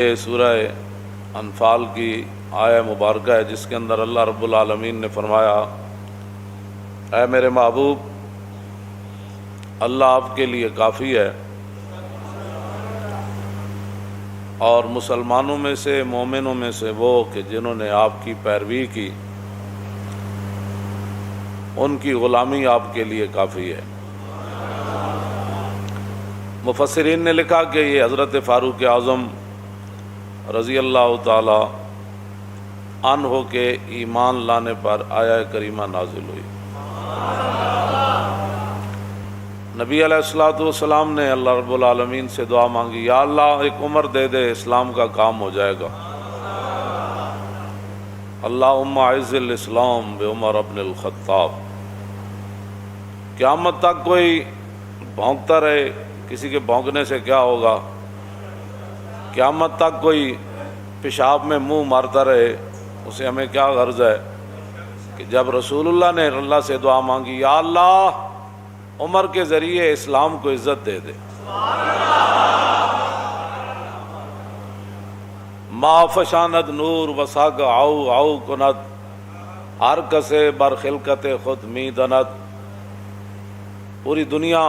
یہ سورہ انفال کی آیہ مبارکہ ہے جس کے اندر اللہ رب العالمین نے فرمایا، اے میرے محبوب، اللہ آپ کے لیے کافی ہے، اور مسلمانوں میں سے، مومنوں میں سے وہ کہ جنہوں نے آپ کی پیروی کی، ان کی غلامی آپ کے لیے کافی ہے۔ مفسرین نے لکھا کہ یہ حضرت فاروق اعظم رضی اللہ تعالی عنہ کے ایمان لانے پر آیہ کریمہ نازل ہوئی۔ نبی علیہ الصلوۃ والسلام نے اللہ رب العالمین سے دعا مانگی، یا اللہ ایک عمر دے دے، اسلام کا کام ہو جائے گا۔ اللہم اعز الاسلام بعمر ابن الخطاب۔ قیامت تک کوئی بھونکتا رہے، کسی کے بھونکنے سے کیا ہوگا؟ قیامت تک کوئی پیشاب میں منہ مارتا رہے، اسے ہمیں کیا غرض ہے؟ کہ جب رسول اللہ نے اللہ سے دعا مانگی، یا اللہ عمر کے ذریعے اسلام کو عزت دے دے۔ ما فشاند نور وساگ آؤ آؤ کنت، ہر کسے بر خلقت خود می دند۔ پوری دنیا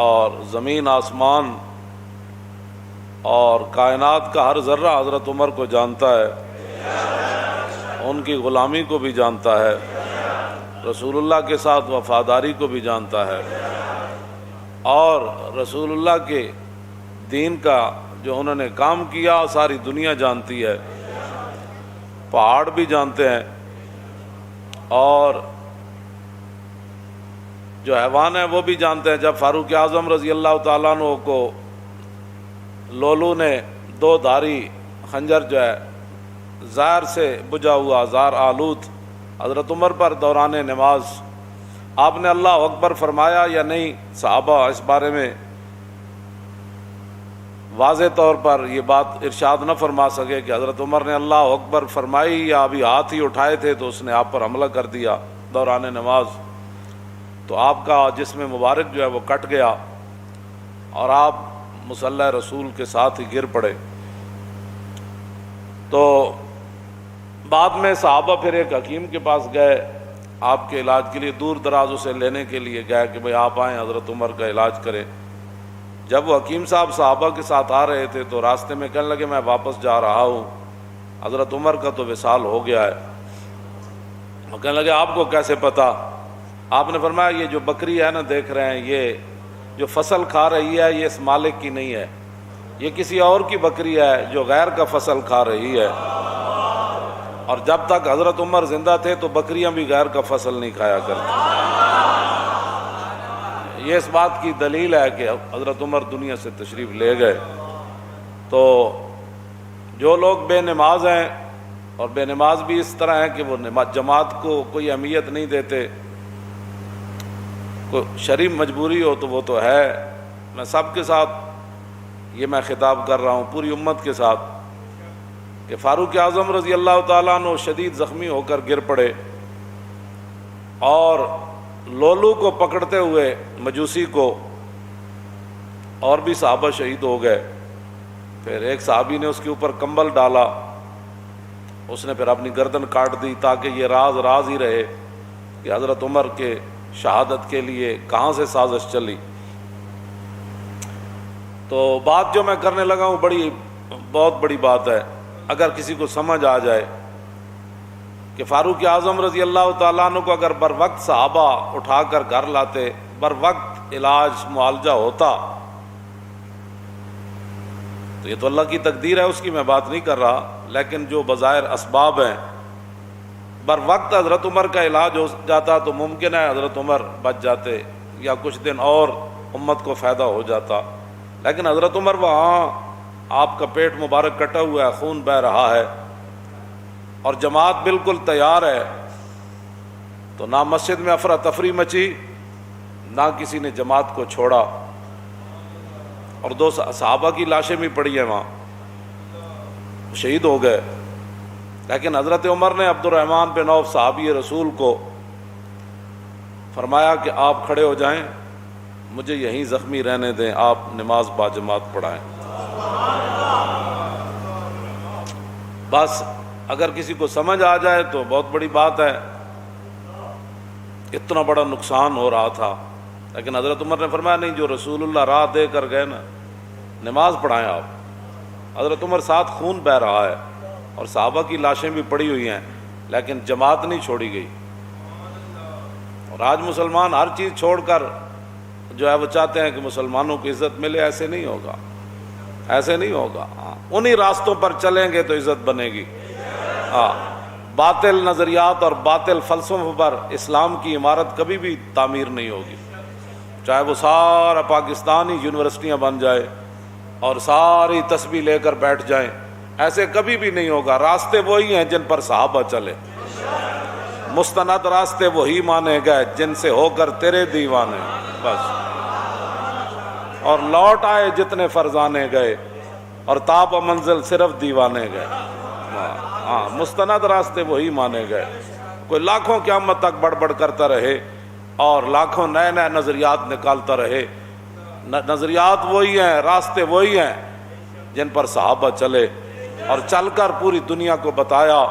اور زمین آسمان اور کائنات کا ہر ذرہ حضرت عمر کو جانتا ہے، ان کی غلامی کو بھی جانتا ہے، رسول اللہ کے ساتھ وفاداری کو بھی جانتا ہے، اور رسول اللہ کے دین کا جو انہوں نے کام کیا ساری دنیا جانتی ہے، پہاڑ بھی جانتے ہیں، اور جو حیوان ہیں وہ بھی جانتے ہیں۔ جب فاروق اعظم رضی اللہ تعالیٰ عنہ کو لولو نے دو دھاری خنجر جو ہے زہر سے بجھا ہوا، زہر آلود، حضرت عمر پر دوران نماز، آپ نے اللہ اکبر فرمایا یا نہیں؟ صحابہ اس بارے میں واضح طور پر یہ بات ارشاد نہ فرما سکے کہ حضرت عمر نے اللہ اکبر فرمائی یا ابھی ہاتھ ہی اٹھائے تھے تو اس نے آپ پر حملہ کر دیا دوران نماز، تو آپ کا جسم مبارک جو ہے وہ کٹ گیا اور آپ مصلی رسول کے ساتھ ہی گر پڑے۔ تو بعد میں صحابہ پھر ایک حکیم کے پاس گئے، آپ کے علاج کے لیے دور دراز اسے لینے کے لیے گئے کہ بھئی آپ آئیں، حضرت عمر کا علاج کریں۔ جب وہ حکیم صاحب صحابہ کے ساتھ آ رہے تھے تو راستے میں کہنے لگے، میں واپس جا رہا ہوں، حضرت عمر کا تو وصال ہو گیا ہے۔ وہ کہنے لگے، آپ کو کیسے پتا؟ آپ نے فرمایا، یہ جو بکری ہے نا دیکھ رہے ہیں، یہ جو فصل کھا رہی ہے یہ اس مالک کی نہیں ہے، یہ کسی اور کی بکری ہے جو غیر کا فصل کھا رہی ہے۔ اور جب تک حضرت عمر زندہ تھے تو بکریاں بھی غیر کا فصل نہیں کھایا کرتی۔ یہ اس بات کی دلیل ہے کہ حضرت عمر دنیا سے تشریف لے گئے۔ تو جو لوگ بے نماز ہیں، اور بے نماز بھی اس طرح ہیں کہ وہ جماعت کو کوئی اہمیت نہیں دیتے، کوئی شرعی مجبوری ہو تو وہ تو ہے، میں سب کے ساتھ یہ میں خطاب کر رہا ہوں، پوری امت کے ساتھ، کہ فاروق اعظم رضی اللہ تعالیٰ عنہ شدید زخمی ہو کر گر پڑے، اور لولو کو پکڑتے ہوئے مجوسی کو، اور بھی صحابہ شہید ہو گئے۔ پھر ایک صحابی نے اس کے اوپر کمبل ڈالا، اس نے پھر اپنی گردن کاٹ دی تاکہ یہ راز راز ہی رہے کہ حضرت عمر کے شہادت کے لیے کہاں سے سازش چلی۔ تو بات جو میں کرنے لگا ہوں بہت بڑی بات ہے، اگر کسی کو سمجھ آ جائے کہ فاروق اعظم رضی اللہ تعالیٰ عنہ کو اگر بر وقت صحابہ اٹھا کر گھر لاتے، بر وقت علاج معالجہ ہوتا، تو یہ تو اللہ کی تقدیر ہے، اس کی میں بات نہیں کر رہا، لیکن جو بظاہر اسباب ہیں، بر وقت حضرت عمر کا علاج ہو جاتا تو ممکن ہے حضرت عمر بچ جاتے یا کچھ دن اور امت کو فائدہ ہو جاتا، لیکن حضرت عمر وہاں، آپ کا پیٹ مبارک کٹا ہوا ہے، خون بہہ رہا ہے، اور جماعت بالکل تیار ہے، تو نہ مسجد میں افراتفری مچی، نہ کسی نے جماعت کو چھوڑا، اور دو صحابہ کی لاشیں بھی پڑی ہیں وہاں، شہید ہو گئے۔ لیکن حضرت عمر نے عبد الرحمن بن عوف صحابی رسول کو فرمایا کہ آپ کھڑے ہو جائیں، مجھے یہیں زخمی رہنے دیں، آپ نماز با جماعت پڑھائیں۔ بس اگر کسی کو سمجھ آ جائے تو بہت بڑی بات ہے. اتنا بڑا نقصان ہو رہا تھا، لیکن حضرت عمر نے فرمایا نہیں، جو رسول اللہ راہ دے کر گئے نا، نماز پڑھائیں آپ. حضرت عمر ساتھ خون بہہ رہا ہے اور صحابہ کی لاشیں بھی پڑی ہوئی ہیں، لیکن جماعت نہیں چھوڑی گئی. اور آج مسلمان ہر چیز چھوڑ کر جو ہے وہ چاہتے ہیں کہ مسلمانوں کو عزت ملے. ایسے نہیں ہوگا، ایسے نہیں ہوگا. انہی راستوں پر چلیں گے تو عزت بنے گی. باطل نظریات اور باطل فلسفوں پر اسلام کی عمارت کبھی بھی تعمیر نہیں ہوگی. چاہے وہ سارا پاکستان ہی یونیورسٹیاں بن جائے اور ساری تسبیح لے کر بیٹھ جائیں، ایسے کبھی بھی نہیں ہوگا. راستے وہی ہیں جن پر صحابہ چلے، مستند راستے وہی مانے گئے جن سے ہو کر تیرے دیوانے. بس. اور لوٹ آئے جتنے فرزانے گئے اور تاب منزل صرف دیوانے گئے. مستند راستے وہی مانے گئے. کوئی لاکھوں قیامت تک بڑبڑ کرتا رہے اور لاکھوں نئے نئے نظریات نکالتا رہے، نظریات وہی ہیں، راستے وہی ہیں جن پر صحابہ چلے اور چل کر پوری دنیا کو بتایا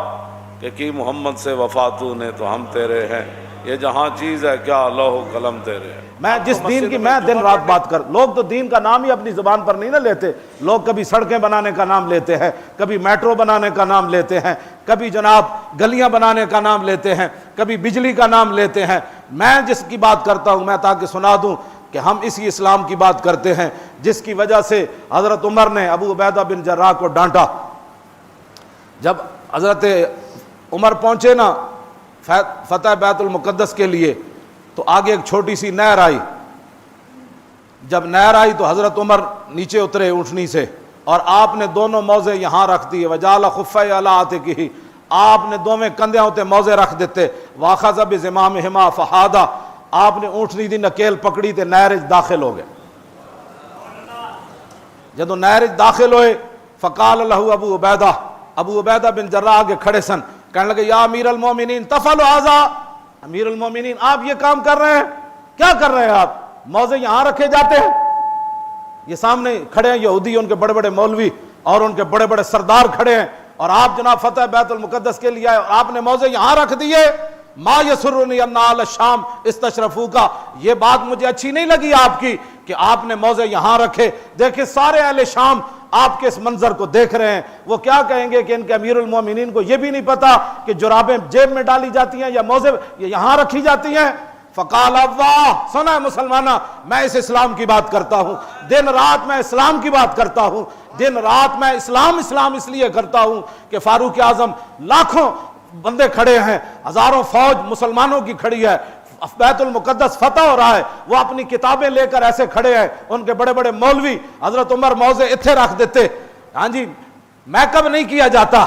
کہ کی محمد سے وفاتوں نے تو ہم تیرے ہیں، یہ جہاں چیز ہے کیا لوح و قلم تیرے ہیں. میں جس دین کی میں دن رات بات کر، لوگ تو دین کا نام ہی اپنی زبان پر نہیں نہ لیتے. لوگ کبھی سڑکیں بنانے کا نام لیتے ہیں، کبھی میٹرو بنانے کا نام لیتے ہیں، کبھی جناب گلیاں بنانے کا نام لیتے ہیں، کبھی بجلی کا نام لیتے ہیں. میں جس کی بات کرتا ہوں، میں تاکہ سنا دوں کہ ہم اسی اسلام کی بات کرتے ہیں جس کی وجہ سے حضرت عمر نے ابو عبیدہ بن جراح کو ڈانٹا. جب حضرت عمر پہنچے نا فتح بیت المقدس کے لیے تو آگے ایک چھوٹی سی نہر آئی. جب نہر آئی تو حضرت عمر نیچے اترے اونٹنی سے اور آپ نے دونوں موزے یہاں رکھ دیے. وجعل خفیہ علی عاتقہ، آپ نے دونوں کندھیاں ہوتے موزے رکھ دیتے. واخذ بزمامہما فحادا، آپ نے اونٹنی دی نکیل پکڑی تے نہر داخل ہو گئے. جدو نہر داخل ہوئے فقال لہ ابو عبیدہ، ابو عبیدہ بن جراح آگے کھڑے سن، کہنے لگے یا امیر المومنین تفعلوا ھذا، امیر المومنین آپ یہ کام کر رہے ہیں، کیا کر رہے ہیں آپ؟ موزے یہاں رکھے جاتے ہیں. یہ سامنے کھڑے ہیں یہودی، ان کے بڑے بڑے مولوی اور ان کے بڑے بڑے سردار کھڑے ہیں، اور آپ جناب فتح بیت المقدس کے لیے آئے اور آپ نے موزے یہاں رکھ دیے. ما یسرنی ان اہل الشام استشرفوکا، یہ بات مجھے اچھی نہیں لگی آپ کی کہ آپ نے موزے یہاں رکھے. دیکھیں سارے اہل شام آپ کے اس منظر کو دیکھ رہے ہیں، وہ کیا کہیں گے کہ ان کے امیر المومنین کو یہ بھی نہیں پتا کہ جرابیں جیب میں ڈالی جاتی ہیں یا موزے یہاں رکھی جاتی ہیں. فقال واہ، سنا ہے مسلمانہ، میں اس اسلام کی بات کرتا ہوں، دن رات میں اسلام کی بات کرتا ہوں، دن رات میں اسلام اس لیے کرتا ہوں کہ فاروق اعظم لاکھوں بندے کھڑے ہیں، ہزاروں فوج مسلمانوں کی کھڑی ہے، بیت المقدس فتح ہو رہا ہے، وہ اپنی کتابیں لے کر ایسے کھڑے ہیں. ان کے بڑے بڑے مولوی حضرت عمر موزے اتھے رکھ دیتے. ہاں جی، میک اپ نہیں کیا جاتا.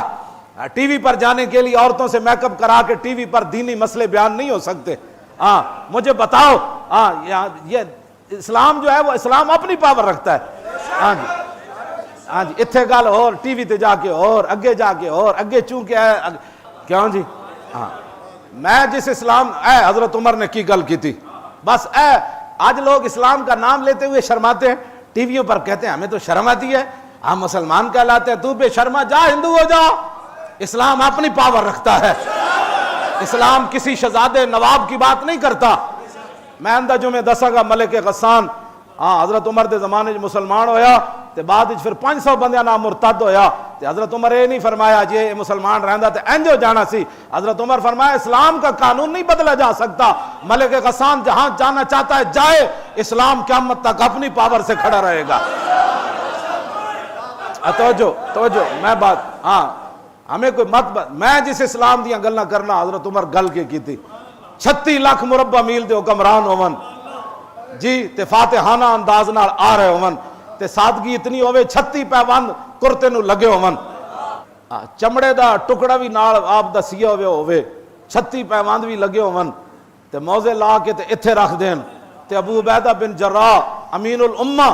ٹی وی پر جانے کے لیے عورتوں سے میک اپ کرا کے ٹی وی پر دینی مسئلے بیان نہیں ہو سکتے. ہاں مجھے بتاؤ، یہ اسلام جو ہے وہ اسلام اپنی پاور رکھتا ہے. ہاں جی، ہاں جی، اتھے گل اور ٹی وی تے جا کے اور اگے جا کے اور اگے چونکہ ہے کیوں جی. ہاں میں جس اسلام حضرت عمر نے کی گل کی تھی بس. آج لوگ اسلام کا نام لیتے ہوئے شرماتے ہیں، ٹی ویوں پر کہتے ہیں ہمیں تو شرم آتی ہے، ہم مسلمان کہلاتے ہیں، تو بے شرما جا ہندو ہو جا. اسلام اپنی پاور رکھتا ہے، اسلام کسی شہزادے نواب کی بات نہیں کرتا. میں اندہ جو میں دسا گا ملک غسان حضرت عمر دے زمانے جو مسلمان ہویا تے بعد پھر 500 بندیاں نام مرتد ہویا تے حضرت عمر یہ نہیں فرمایا جی مسلمان رہندا تے انج ہو جانا سی. حضرت عمر فرمایا اسلام کا قانون نہیں بدلا جا سکتا، ملک غسان جہاں جانا چاہتا ہے جائے، اسلام قیامت تک اپنی پاور سے کھڑا رہے گا. توجہ میں بات ہمیں کوئی میں جس اسلام دیاں گلاں کرنا حضرت عمر گل کے کی تھی. 36 لاکھ مربع میل دے حکمران ہون جی تے فاتحانہ انداز نال آ رہے ہون تے سادگی اتنی ہوئے 36 پیوند کرتے نو لگے ہون، چمڑے دا ٹکڑا بھی نال آپ دا سیا ہوئے 36 پیوند بھی لگے ہون تے موزے لا کے تے اتھے رکھ دین تے ابو عبیدہ بن جراح امین الامہ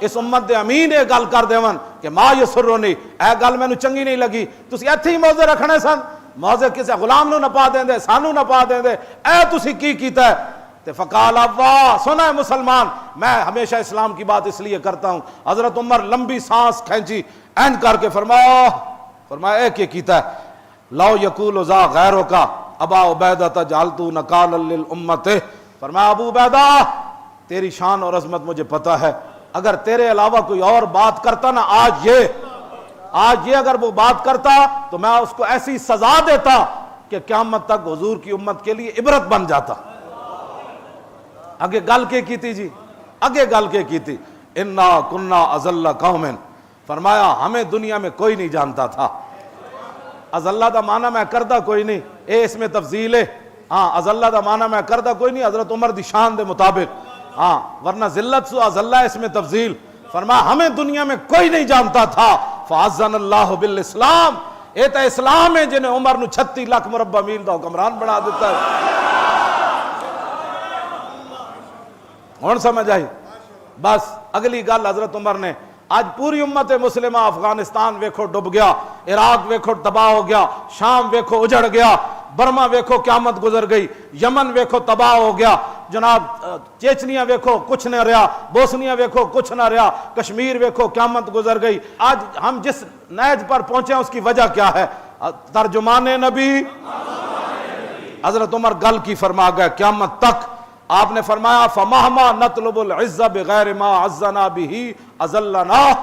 اس امت دے امین یہ گل کر دیون کہ ما یسرنی، اے گل مینوں چنگی نہیں لگی، تسی ایتھے ہی موزے رکھنے سن، موزے کسے غلام نو نہ پا دیندے، سانو نہ پا دیندے، اے تسی کی کیتا ہے. تے فقال واہ، سنا ہے مسلمان، میں ہمیشہ اسلام کی بات اس لیے کرتا ہوں. حضرت عمر لمبی سانس کھینچی، اینڈ کر کے فرمایا فرمایا ایک یہ کیتا ہے لو یقول ذا غیروں کا ابا عبیدہ تجعلتو نکالا للامت، فرمایا ابو عبیدہ تیری شان اور عظمت مجھے پتا ہے، اگر تیرے علاوہ کوئی اور بات کرتا نا آج یہ اگر وہ بات کرتا تو میں اس کو ایسی سزا دیتا کہ قیامت تک حضور کی امت کے لیے عبرت بن جاتا۔ اگے گل کے کی تھی جی، اگے گل کے کی تھی انا کنا اذل قوم، فرمایا ہمیں دنیا میں کوئی نہیں جانتا تھا۔ اذلہ دا معنی میں کردہ کوئی نہیں، اے اس میں تفضیل ہے، ہاں اذلہ دا معنی میں کردہ کوئی نہیں، حضرت عمر دی شان دے مطابق، ہاں ورنہ ذلت سو اذلہ اس میں تفضیل۔ فرمایا ہمیں دنیا میں کوئی نہیں جانتا تھا، فعزن اللہ بالاسلام، اے تا اسلام ہے جنہیں عمر نو 36 لاکھ مربع میل دا حکمران بنا دیتا ہے۔ ہون سمجھ آئی؟ بس اگلی گل حضرت عمر نے، آج پوری امت مسلمہ افغانستان ویکھو ڈب گیا، عراق ویکھو تباہ ہو گیا، شام ویکھو اجڑ گیا، برما ویکھو قیامت گزر گئی، یمن ویکھو تباہ ہو گیا، جناب چیچنیا ویکھو کچھ نہ رہا، بوسنیا ویکھو کچھ نہ رہا، کشمیر ویکھو قیامت گزر گئی۔ آج ہم جس نیج پر پہنچے ہیں اس کی وجہ کیا ہے؟ ترجمان نبی حضرت عمر گل کی فرما گئے قیامت تک۔ آپ نے فرمایا فَمَهْمَا نَطْلُبُ الْعِزَّ بِغَيْرِ مَا عَزَّنَا بِهِ أَذَلَّنَا،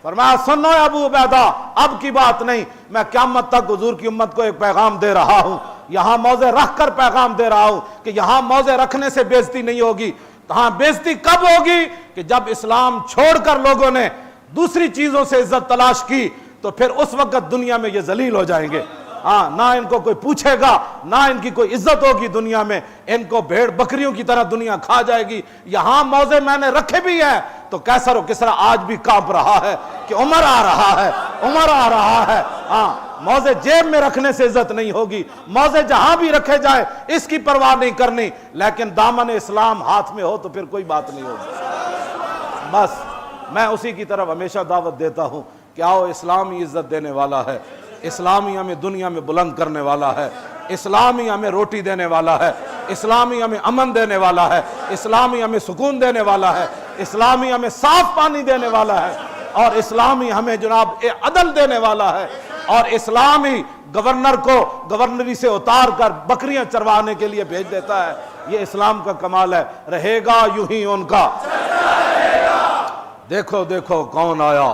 فرمایا سنو ابو عبیدہ اب کی بات نہیں، میں قیامت تک حضور کی امت کو ایک پیغام دے رہا ہوں، یہاں موضع رکھ کر پیغام دے رہا ہوں کہ یہاں موضع رکھنے سے بے عزتی نہیں ہوگی۔ ہاں بے عزتی کب ہوگی؟ کہ جب اسلام چھوڑ کر لوگوں نے دوسری چیزوں سے عزت تلاش کی تو پھر اس وقت دنیا میں یہ ذلیل ہو جائیں گے۔ ہاں نہ ان کو کوئی پوچھے گا، نہ ان کی کوئی عزت ہوگی دنیا میں، ان کو بھیڑ بکریوں کی طرح دنیا کھا جائے گی۔ یہاں موضع میں نے رکھے بھی ہیں تو کیسر و کسرا آج بھی کانپ رہا ہے کہ عمر آ رہا ہے، عمر آ رہا ہے۔ ہاں موضع جیب میں رکھنے سے عزت نہیں ہوگی، موضع جہاں بھی رکھے جائے اس کی پرواہ نہیں کرنی، لیکن دامن اسلام ہاتھ میں ہو تو پھر کوئی بات نہیں ہوگی۔ بس میں اسی کی طرف ہمیشہ دعوت دیتا ہوں کہ آؤ، اسلام ہی عزت دینے والا ہے، اسلام ہی ہمیں دنیا میں بلند کرنے والا ہے، اسلام ہی ہمیں روٹی دینے والا ہے، اسلام ہی ہمیں امن دینے والا ہے، اسلام ہی ہمیں سکون دینے والا ہے، اسلام ہی ہمیں صاف پانی دینے والا ہے، اور اسلام ہی ہمیں جناب عدل دینے والا ہے، اور اسلام ہی گورنر کو گورنری سے اتار کر بکریاں چروانے کے لیے بھیج دیتا ہے۔ یہ اسلام کا کمال ہے۔ رہے گا یوں ہی ان کا، دیکھو دیکھو کون آیا۔